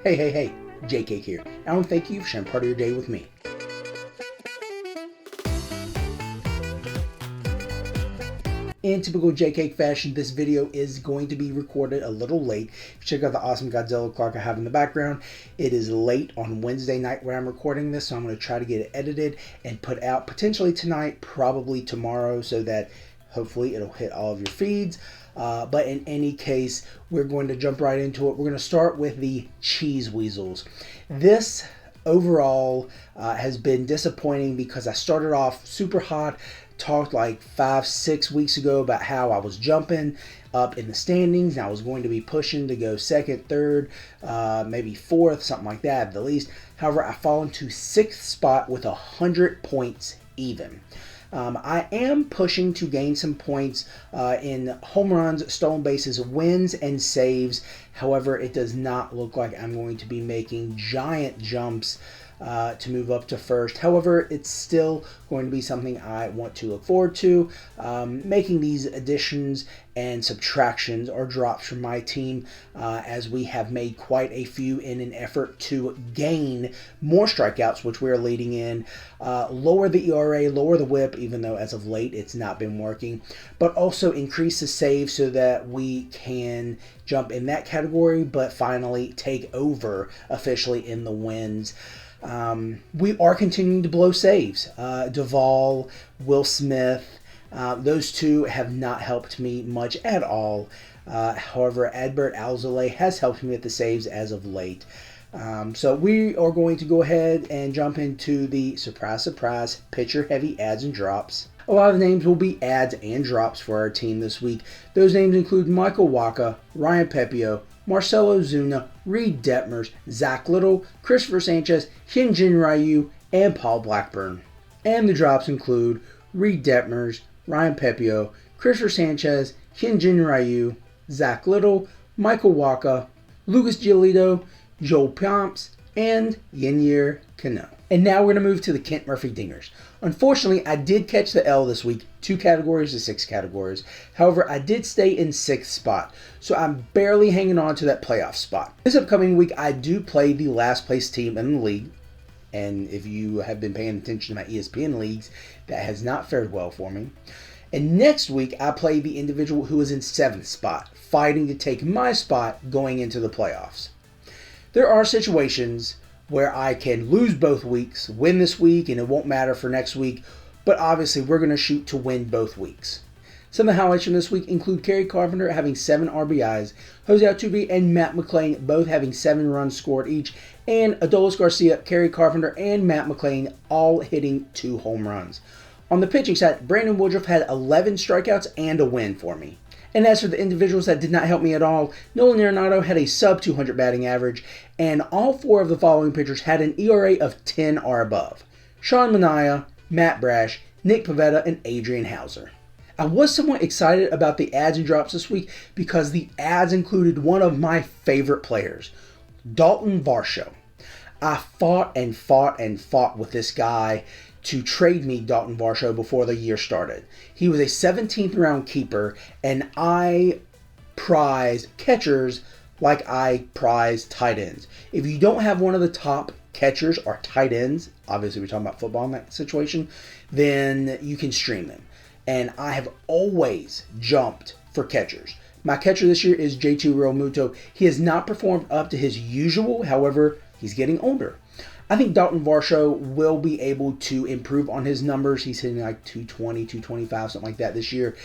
Hey, JK here. I want to thank you for sharing part of your day with me. In typical JK fashion, this video is going to be recorded a little late. If you check out the awesome Godzilla clock I have in the background, it is late on Wednesday night when I'm recording this, so I'm going to try to get it edited and put out potentially tonight, probably tomorrow, so that hopefully it'll hit all of your feeds. But in any case, we're going to jump right into it. We're going to start with the Cheese Weasels. This overall has been disappointing because I started off super hot, talked like 5-6 weeks ago about how I was jumping up in the standings and I was going to be pushing to go second, third, maybe fourth, something like that at the least. However, I fall into 6th spot with 100 points even. I am pushing to gain some points in home runs, stolen bases, wins, and saves. However, it does not look like I'm going to be making giant jumps to move up to first. However, it's still going to be something I want to look forward to. Making these additions and subtractions or drops from my team as we have made quite a few in an effort to gain more strikeouts, which we're leading in, lower the ERA, lower the whip, even though as of late it's not been working, but also increase the save so that we can jump in that category, but finally take over officially in the wins. We are continuing to blow saves. Duvall, Will Smith, those two have not helped me much at all. However, Adbert Alzolay has helped me with the saves as of late. So we are going to go ahead and jump into the surprise, pitcher heavy adds and drops. A lot of the names will be adds and drops for our team this week. Those names include Michael Wacha, Ryan Pepiot, Marcell Ozuna, Reid Detmers, Zach Littell, Christopher Sanchez, Hyun-Jin Ryu, and Paul Blackburn. And the drops include Reid Detmers, Ryan Pepiot, Christopher Sanchez, Hyun-Jin Ryu, Zach Littell, Michael Wacha, Lucas Giolito, Joel Pumps, and Yennier Cano. And now we're going to move to the Kent Murphy Dingers. Unfortunately, I did catch the L this week, 2 categories to 6 categories. However, I did stay in 6th spot, so I'm barely hanging on to that playoff spot. This upcoming week, I do play the last place team in the league. And if you have been paying attention to my ESPN leagues, that has not fared well for me. And next week, I play the individual who is in 7th spot, fighting to take my spot going into the playoffs. There are situations where I can lose both weeks, win this week, and it won't matter for next week, but obviously we're going to shoot to win both weeks. Some of the highlights from this week include Kerry Carpenter having 7 RBIs, Jose Altuve and Matt McLain both having 7 runs scored each, and Adolis Garcia, Kerry Carpenter, and Matt McLain all hitting 2 home runs. On the pitching side, Brandon Woodruff had 11 strikeouts and a win for me. And as for the individuals that did not help me at all, Nolan Arenado had a sub-200 batting average, and all 4 of the following pitchers had an ERA of 10 or above: Sean Manaea, Matt Brash, Nick Pivetta, and Adrian Hauser. I was somewhat excited about the adds and drops this week because the adds included one of my favorite players, Dalton Varsho. I fought with this guy to trade me Dalton Varsho before the year started. He was a 17th round keeper, and I prize catchers like I prize tight ends. If you don't have one of the top catchers or tight ends, obviously we're talking about football in that situation, then you can stream them. And I have always jumped for catchers. My catcher this year is J2 Realmuto. He has not performed up to his usual, however, he's getting older. I think Dalton Varsho will be able to improve on his numbers. He's hitting like 220, 225, something like that this year.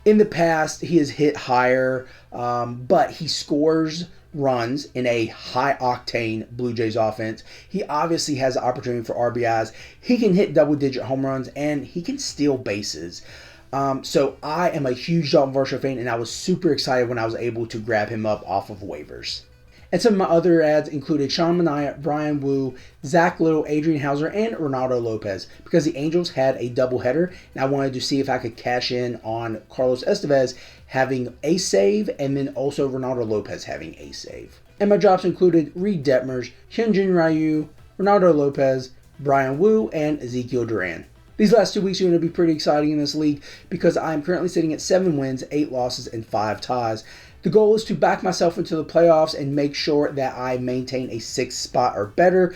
In the past, he has hit higher, but he scores runs in a high-octane Blue Jays offense. He obviously has the opportunity for RBIs. He can hit double-digit home runs, and he can steal bases. So I am a huge Dalton Varsho fan, and I was super excited when I was able to grab him up off of waivers. And some of my other ads included Sean Manaea, Brian Wu, Zach Littell, Adrian Hauser, and Ronaldo Lopez because the Angels had a doubleheader, and I wanted to see if I could cash in on Carlos Estevez having a save and then also Ronaldo Lopez having a save. And my drops included Reid Detmers, Hyun-Jin Ryu, Ronaldo Lopez, Brian Wu, and Ezekiel Duran. These last 2 weeks are going to be pretty exciting in this league because I'm currently sitting at 7 wins, 8 losses, and 5 ties. The goal is to back myself into the playoffs and make sure that I maintain a 6th spot or better,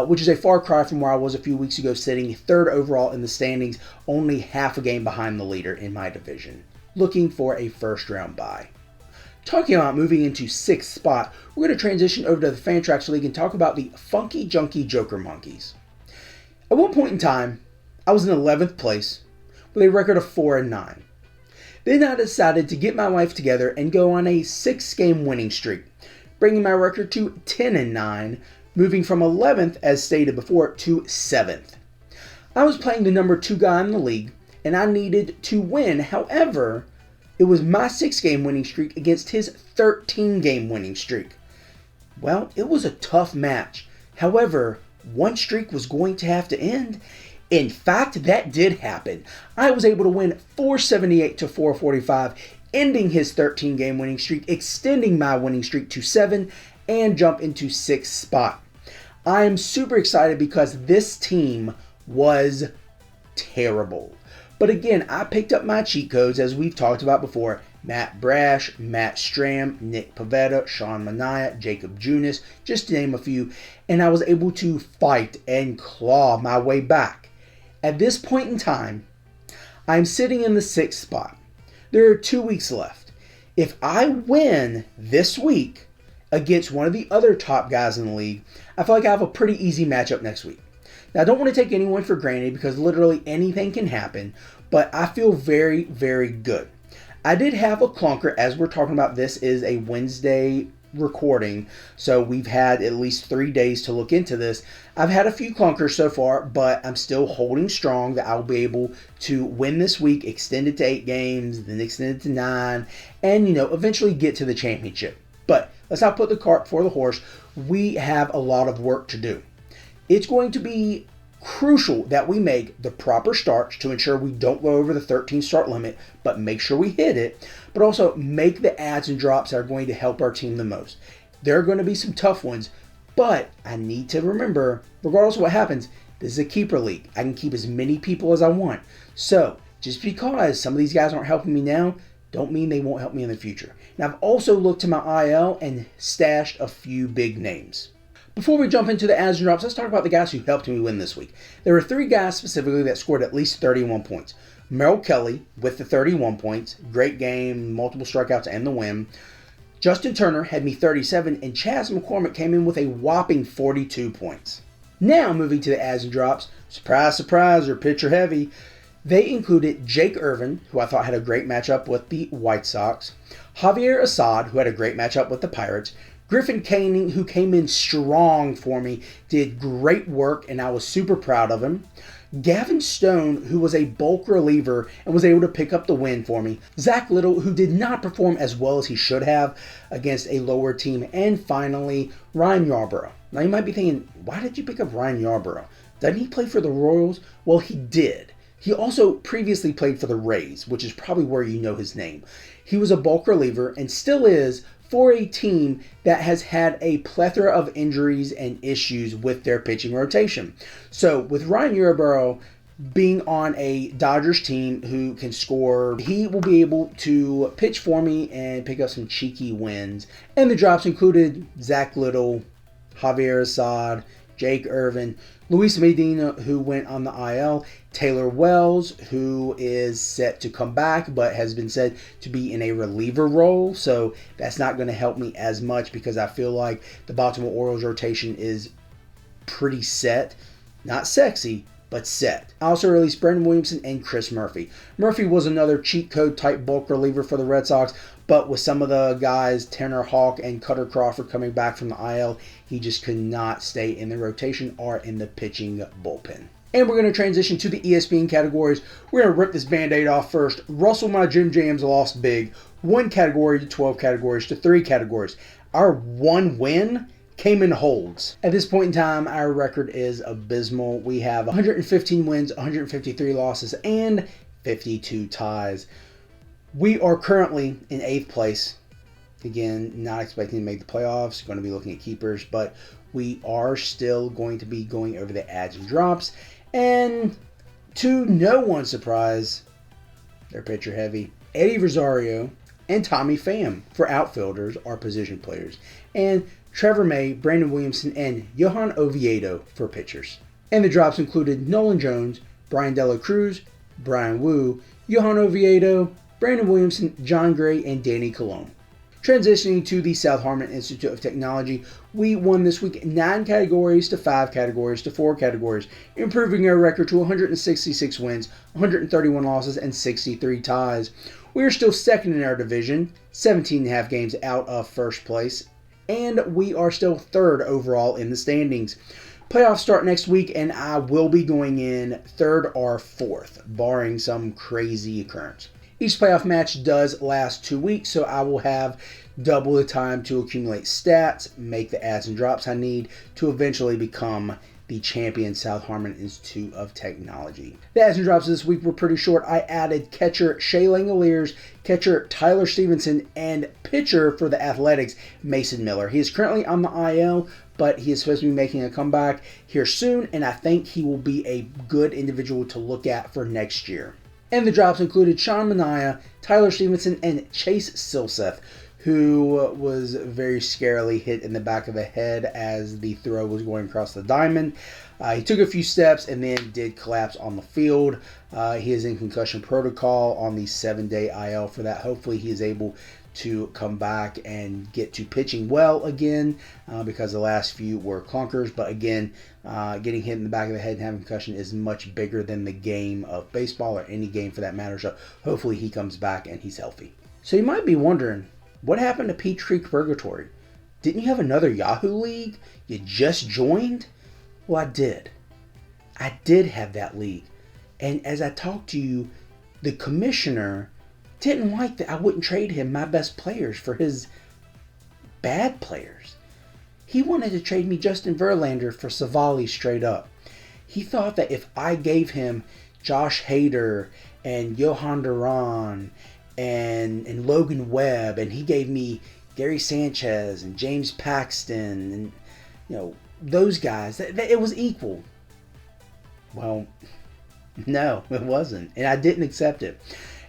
which is a far cry from where I was a few weeks ago, sitting 3rd overall in the standings, only half a game behind the leader in my division, looking for a first round bye. Talking about moving into 6th spot, we're going to transition over to the Fantrax League and talk about the Funky Junky Joker Monkeys. At one point in time, I was in 11th place with a record of 4-9. Then I decided to get my life together and go on a 6-game winning streak, bringing my record to 10-9, moving from 11th, as stated before, to 7th. I was playing the number 2 guy in the league, and I needed to win. However, it was my 6-game winning streak against his 13-game winning streak. Well, it was a tough match. However, one streak was going to have to end. In fact, that did happen. I was able to win 478 to 445, ending his 13-game winning streak, extending my winning streak to 7, and jump into 6th spot. I am super excited because this team was terrible. But again, I picked up my cheat codes, as we've talked about before. Matt Brash, Matt Stram, Nick Pavetta, Sean Mania, Jacob Junis, just to name a few, and I was able to fight and claw my way back. At this point in time, I'm sitting in the 6th spot. There are 2 weeks left. If I win this week against one of the other top guys in the league, I feel like I have a pretty easy matchup next week. Now, I don't want to take anyone for granted because literally anything can happen, but I feel very, very good. I did have a clunker, as we're talking about. This is a Wednesday recording, so we've had at least 3 days to look into this. I've had a few clunkers so far, but I'm still holding strong that I'll be able to win this week, extend it to 8 games, then extend it to 9, and eventually get to the championship. But let's not put the cart before the horse. We have a lot of work to do. It's going to be crucial that we make the proper starts to ensure we don't go over the 13 start limit, but make sure we hit it, but also make the adds and drops that are going to help our team the most. There are going to be some tough ones, but I need to remember, regardless of what happens, this is a keeper league. I can keep as many people as I want. So just because some of these guys aren't helping me now, don't mean they won't help me in the future. Now, I've also looked to my IL and stashed a few big names. Before we jump into the adds and drops, let's talk about the guys who helped me win this week. There were 3 guys specifically that scored at least 31 points. Merrill Kelly with the 31 points. Great game, multiple strikeouts, and the win. Justin Turner had me 37, and Chas McCormick came in with a whopping 42 points. Now, moving to the adds and drops, surprise, surprise, they're pitcher heavy. They included Jake Irvin, who I thought had a great matchup with the White Sox. Javier Assad, who had a great matchup with the Pirates. Griffin Canning, who came in strong for me, did great work, and I was super proud of him. Gavin Stone, who was a bulk reliever and was able to pick up the win for me. Zach Little, who did not perform as well as he should have against a lower team. And finally, Ryan Yarbrough. Now you might be thinking, why did you pick up Ryan Yarbrough? Doesn't he play for the Royals? Well, he did. He also previously played for the Rays, which is probably where you know his name. He was a bulk reliever and still is, for a team that has had a plethora of injuries and issues with their pitching rotation. So with Ryan Yarbrough being on a Dodgers team who can score, he will be able to pitch for me and pick up some cheeky wins. And the drops included Zach Little, Javier Assad, Jake Irvin, Luis Medina, who went on the IL, Taylor Wells, who is set to come back but has been said to be in a reliever role, so that's not going to help me as much because I feel like the Baltimore Orioles rotation is pretty set. Not sexy, but set. I also released Brendan Williamson and Chris Murphy. Murphy was another cheat code type bulk reliever for the Red Sox, but with some of the guys, Tanner Houck and Cutter Crawford coming back from the IL, he just could not stay in the rotation or in the pitching bullpen. And we're going to transition to the ESPN categories. We're going to rip this Band-Aid off first. Russell My Jim Jams lost big. 1 category to 12 categories to 3 categories. Our 1 win came in holds. At this point in time, our record is abysmal. We have 115 wins, 153 losses, and 52 ties. We are currently in 8th place. Again, not expecting to make the playoffs. Going to be looking at keepers, but we are still going to be going over the adds and drops. And to no one's surprise, they're pitcher heavy. Eddie Rosario and Tommy Pham for outfielders or position players, and Trevor May, Brandon Williamson, and Johan Oviedo for pitchers. And the drops included Nolan Jones, Brian De La Cruz, Brian Wu, Johan Oviedo, Brandon Williamson, John Gray, and Danny Colon. Transitioning to the South Harmon Institute of Technology, we won this week 9 categories to 5 categories to 4 categories, improving our record to 166 wins, 131 losses, and 63 ties. We are still second in our division, 17.5 games out of first place, and we are still third overall in the standings. Playoffs start next week, and I will be going in third or fourth, barring some crazy occurrence. Each playoff match does last 2 weeks, so I will have double the time to accumulate stats, make the adds and drops I need to eventually become the champion South Harmon Institute of Technology. The adds and drops this week were pretty short. I added catcher Shea Langoliers, catcher Tyler Stevenson, and pitcher for the Athletics, Mason Miller. He is currently on the IL, but he is supposed to be making a comeback here soon, and I think he will be a good individual to look at for next year. And the drops included Sean Manaea, Tyler Stevenson, and Chase Silseth, who was very scarily hit in the back of the head as the throw was going across the diamond. He took a few steps and then did collapse on the field. He is in concussion protocol on the 7-day IL for that. Hopefully he is able to come back and get to pitching well again because the last few were clunkers. But again, getting hit in the back of the head and having concussion is much bigger than the game of baseball or any game for that matter. So hopefully he comes back and he's healthy. So you might be wondering, what happened to Peach Creek Purgatory? Didn't you have another Yahoo League you just joined? Well, I did. I did have that league. And as I talked to you, the commissioner didn't like that I wouldn't trade him my best players for his bad players. He wanted to trade me Justin Verlander for Savali straight up. He thought that if I gave him Josh Hader and Johan Duran and Logan Webb, and he gave me Gary Sanchez and James Paxton and those guys, that it was equal. Well, no, it wasn't, and I didn't accept it.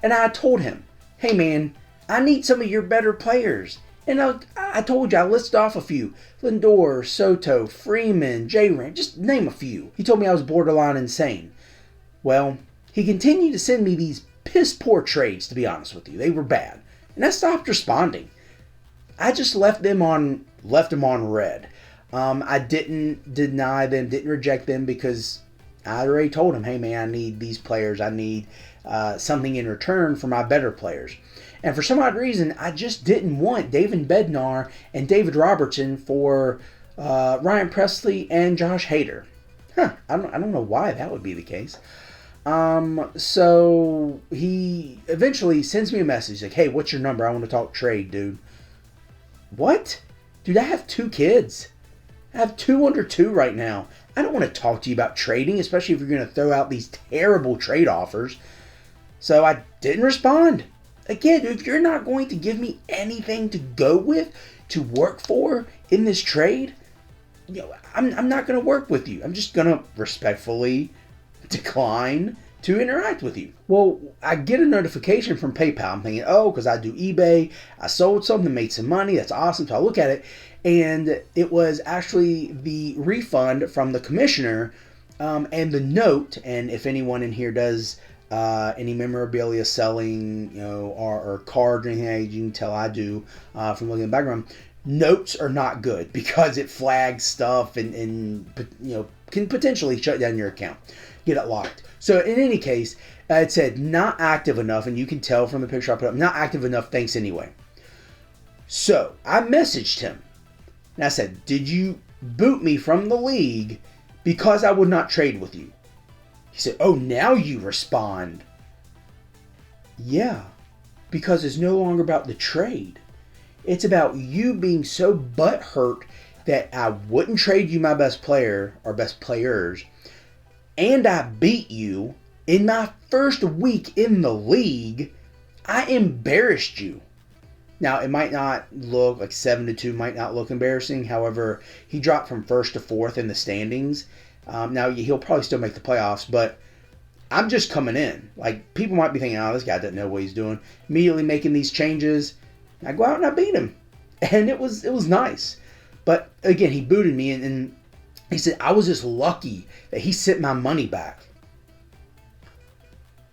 And I told him, hey man, I need some of your better players. And I told you, I listed off a few. Lindor, Soto, Freeman, J-Ram, just name a few. He told me I was borderline insane. Well, he continued to send me these piss poor trades, to be honest with you. They were bad. And I stopped responding. I just left them on red. I didn't deny them, didn't reject them because I already told him, hey man, I need these players. I need something in return for my better players. And for some odd reason, I just didn't want David Bednar and David Robertson for Ryan Presley and Josh Hader. I don't know why that would be the case. So he eventually sends me a message like, hey, what's your number? I want to talk trade, dude. What? Dude, I have 2 kids. I have 2 under 2 right now. I don't want to talk to you about trading, especially if you're going to throw out these terrible trade offers. So I didn't respond. Again, if you're not going to give me anything to go with, to work for in this trade, I'm not going to work with you. I'm just going to respectfully decline to interact with you. Well, I get a notification from PayPal. I'm thinking, because I do eBay, I sold something, made some money. That's awesome. So I look at it, and it was actually the refund from the commissioner and the note. And if anyone in here does any memorabilia selling, or cards or anything, you can tell I do from looking at the background. Notes are not good because it flags stuff and can potentially shut down your account, get it locked. So in any case, it said not active enough, and you can tell from the picture I put up, not active enough, thanks anyway. So I messaged him and I said, did you boot me from the league because I would not trade with you? He said, oh, now you respond. Yeah, because it's no longer about the trade. It's about you being so butthurt that I wouldn't trade you my best player or best players, and I beat you in my first week in the league. I embarrassed you. Now, it might not look like 7-2 might not look embarrassing. However, he dropped from 1st to 4th in the standings. Now, he'll probably still make the playoffs, but I'm just coming in. Like, people might be thinking, oh, this guy doesn't know what he's doing. Immediately making these changes. I go out and I beat him. And it was nice. But again, he booted me, and he said, I was just lucky that he sent my money back.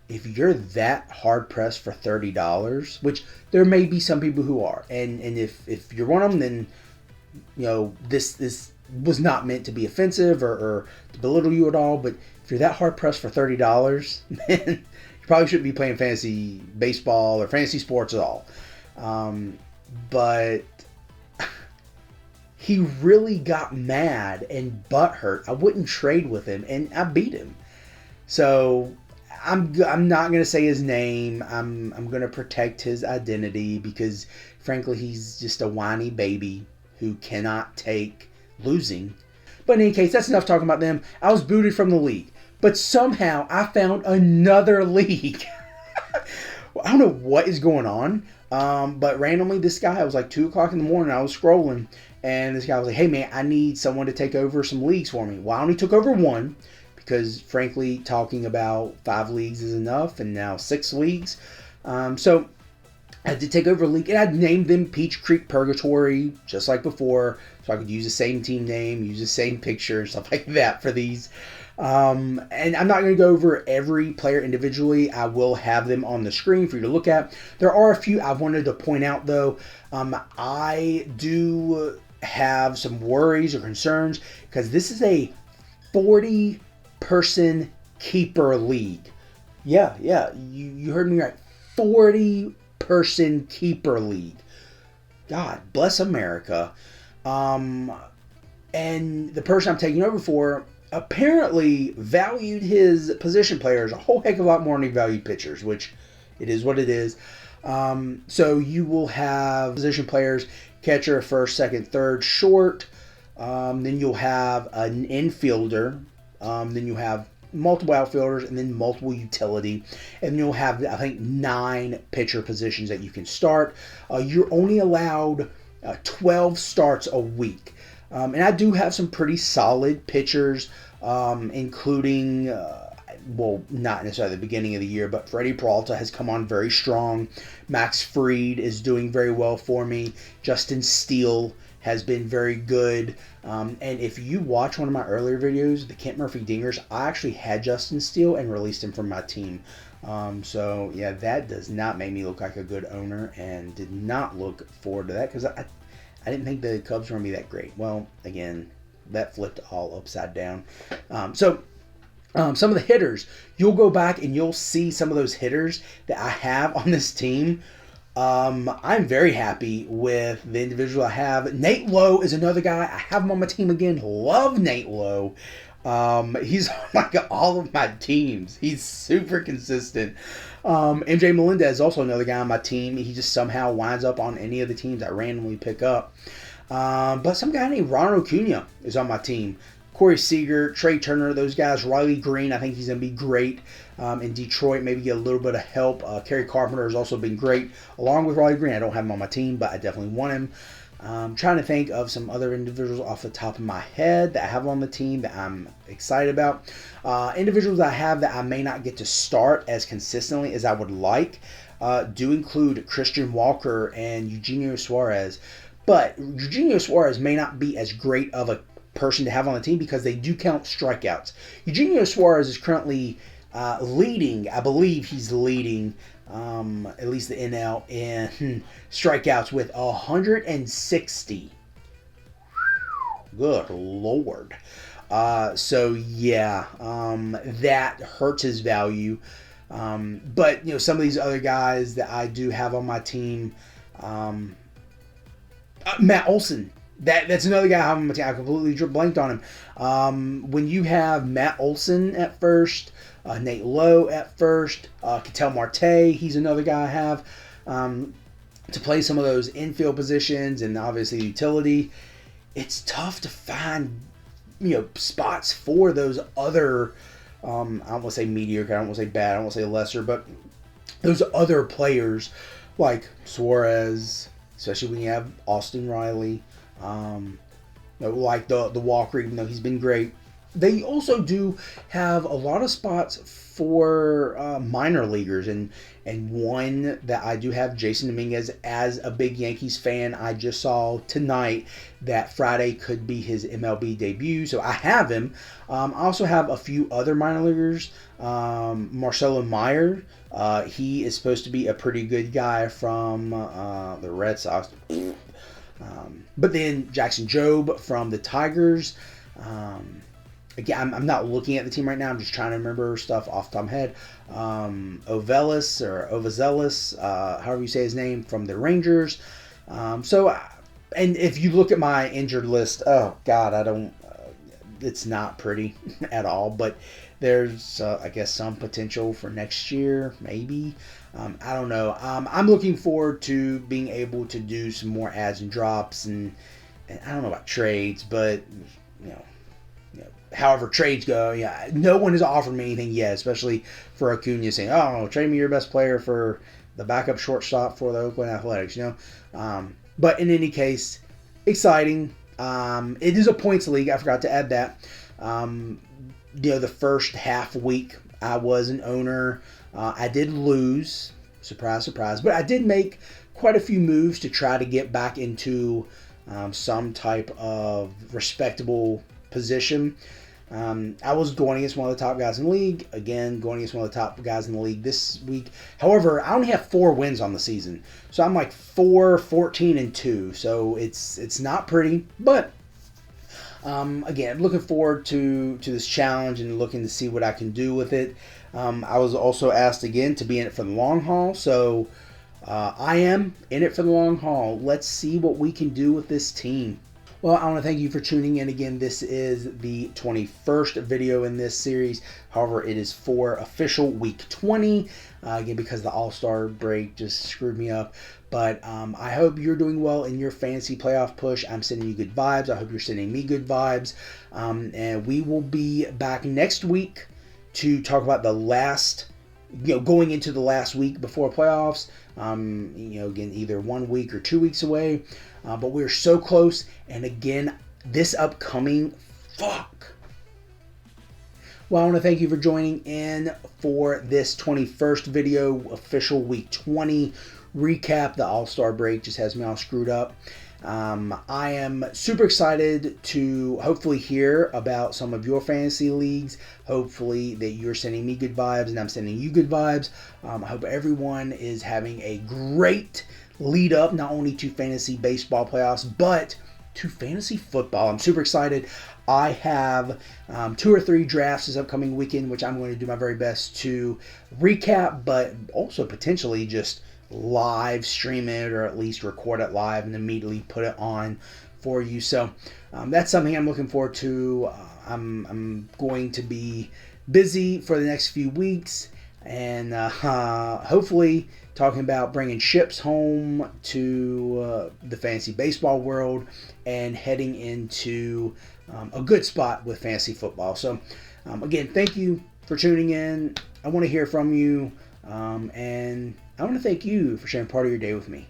If you're that hard pressed for $30, which there may be some people who are, and if you're one of them, then this was not meant to be offensive or to belittle you at all. But if you're that hard pressed for $30, then you probably shouldn't be playing fantasy baseball or fantasy sports at all. But he really got mad and butthurt. I wouldn't trade with him, and I beat him. So I'm not going to say his name. I'm going to protect his identity because, frankly, he's just a whiny baby who cannot take losing. But in any case, that's enough talking about them. I was booted from the league. But somehow I found another league. I don't know what is going on. But randomly, this guy, it was like 2 o'clock in the morning, I was scrolling, and this guy was like, hey man, I need someone to take over some leagues for me. Well, I only took over 1, because frankly, talking about 5 leagues is enough, and now 6 leagues. So I had to take over a league, and I'd named them Peach Creek Purgatory, just like before, so I could use the same team name, use the same picture, and stuff like that for these. And I'm not going to go over every player individually. I will have them on the screen for you to look at. There are a few I wanted to point out, though. I do have some worries or concerns because this is a 40-person keeper league. Yeah, you heard me right. 40-person keeper league. God bless America. And the person I'm taking over for apparently valued his position players a whole heck of a lot more than he valued pitchers, which it is what it is. So you will have position players, catcher, first, second, third, short. Then you'll have an infielder. Then you have multiple outfielders, and then multiple utility. And you'll have, I think, 9 pitcher positions that you can start. You're only allowed 12 starts a week. And I do have some pretty solid pitchers, including, not necessarily the beginning of the year, but Freddie Peralta has come on very strong. Max Fried is doing very well for me. Justin Steele has been very good. And if you watch one of my earlier videos, the Kent Murphy Dingers, I actually had Justin Steele and released him from my team. So, yeah, that does not make me look like a good owner, and did not look forward to that because I didn't think the Cubs were going to be that great. Well, again, that flipped all upside down. Some of the hitters, you'll go back and you'll see some of those hitters that I have on this team. I'm very happy with the individual I have. Nate Lowe is another guy. I have him on my team again. Love Nate Lowe. He's on like all of my teams. He's super consistent. MJ Melendez is also another guy on my team. He just somehow winds up on any of the teams I randomly pick up. But some guy named Ronald Acuna is on my team. Corey Seager, Trey Turner, those guys. Riley Green, I think he's going to be great in Detroit. Maybe get a little bit of help. Kerry Carpenter has also been great. Along with Riley Green, I don't have him on my team, but I definitely want him. I'm trying to think of some other individuals off the top of my head that I have on the team that I'm excited about. Individuals I have that I may not get to start as consistently as I would like do include Christian Walker and Eugenio Suarez. But Eugenio Suarez may not be as great of a person to have on the team because they do count strikeouts. Eugenio Suarez is currently leading, I believe he's leading at least the NL in strikeouts with 160. Good Lord. So yeah, that hurts his value. But some of these other guys that I do have on my team, Matt Olson. That's another guy I have on my team. I completely blanked on him. When you have Matt Olson at first, Nate Lowe at first, Ketel Marte, he's another guy I have to play some of those infield positions and obviously utility. It's tough to find spots for those other I don't want to say mediocre, I don't want to say bad, I don't want to say lesser, but those other players like Suarez, especially when you have Austin Riley, like the Walker, even though he's been great. They also do have a lot of spots for minor leaguers, and one that I do have, Jason Dominguez, as a big Yankees fan. I just saw tonight that Friday could be his MLB debut, so I have him. I also have a few other minor leaguers. Marcelo Meyer, he is supposed to be a pretty good guy from the Red Sox. But then Jackson Jobe from the Tigers. Again, I'm not looking at the team right now. I'm just trying to remember stuff off the top of my head. Ovazelis, however you say his name, from the Rangers. And if you look at my injured list, oh God, I don't. It's not pretty at all. But there's, I guess, some potential for next year, maybe. I don't know. I'm looking forward to being able to do some more adds and drops, and I don't know about trades, but you know. However trades go, yeah, no one has offered me anything yet, especially for Acuna saying, "Oh, trade me your best player for the backup shortstop for the Oakland Athletics." But in any case, exciting. It is a points league. I forgot to add that. The first half week I was an owner. I did lose, surprise, surprise, but I did make quite a few moves to try to get back into some type of respectable position. I was going against one of the top guys in the league. Again, going against one of the top guys in the league this week. However, I only have 4 wins on the season. So I'm like 4-14-2. So it's not pretty. But again, looking forward to this challenge and looking to see what I can do with it. I was also asked again to be in it for the long haul. So I am in it for the long haul. Let's see what we can do with this team. Well, I want to thank you for tuning in again. This is the 21st video in this series. However, it is for official week 20. Again, because the All-Star break just screwed me up. But I hope you're doing well in your fantasy playoff push. I'm sending you good vibes. I hope you're sending me good vibes. And we will be back next week to talk about the last, going into the last week before playoffs. Again, either 1 week or 2 weeks away. But we're so close. And again, this upcoming, Well, I want to thank you for joining in for this 21st video, official week 20 recap. The All-Star break just has me all screwed up. I am super excited to hopefully hear about some of your fantasy leagues. Hopefully that you're sending me good vibes and I'm sending you good vibes. I hope everyone is having a great lead up, not only to fantasy baseball playoffs, but to fantasy football. I'm super excited. I have 2 or 3 drafts this upcoming weekend, which I'm going to do my very best to recap, but also potentially just live stream it, or at least record it live and immediately put it on for you. So that's something I'm looking forward to. I'm going to be busy for the next few weeks, and hopefully talking about bringing ships home to the fantasy baseball world and heading into a good spot with fantasy football. So again, thank you for tuning in. I want to hear from you, and I want to thank you for sharing part of your day with me.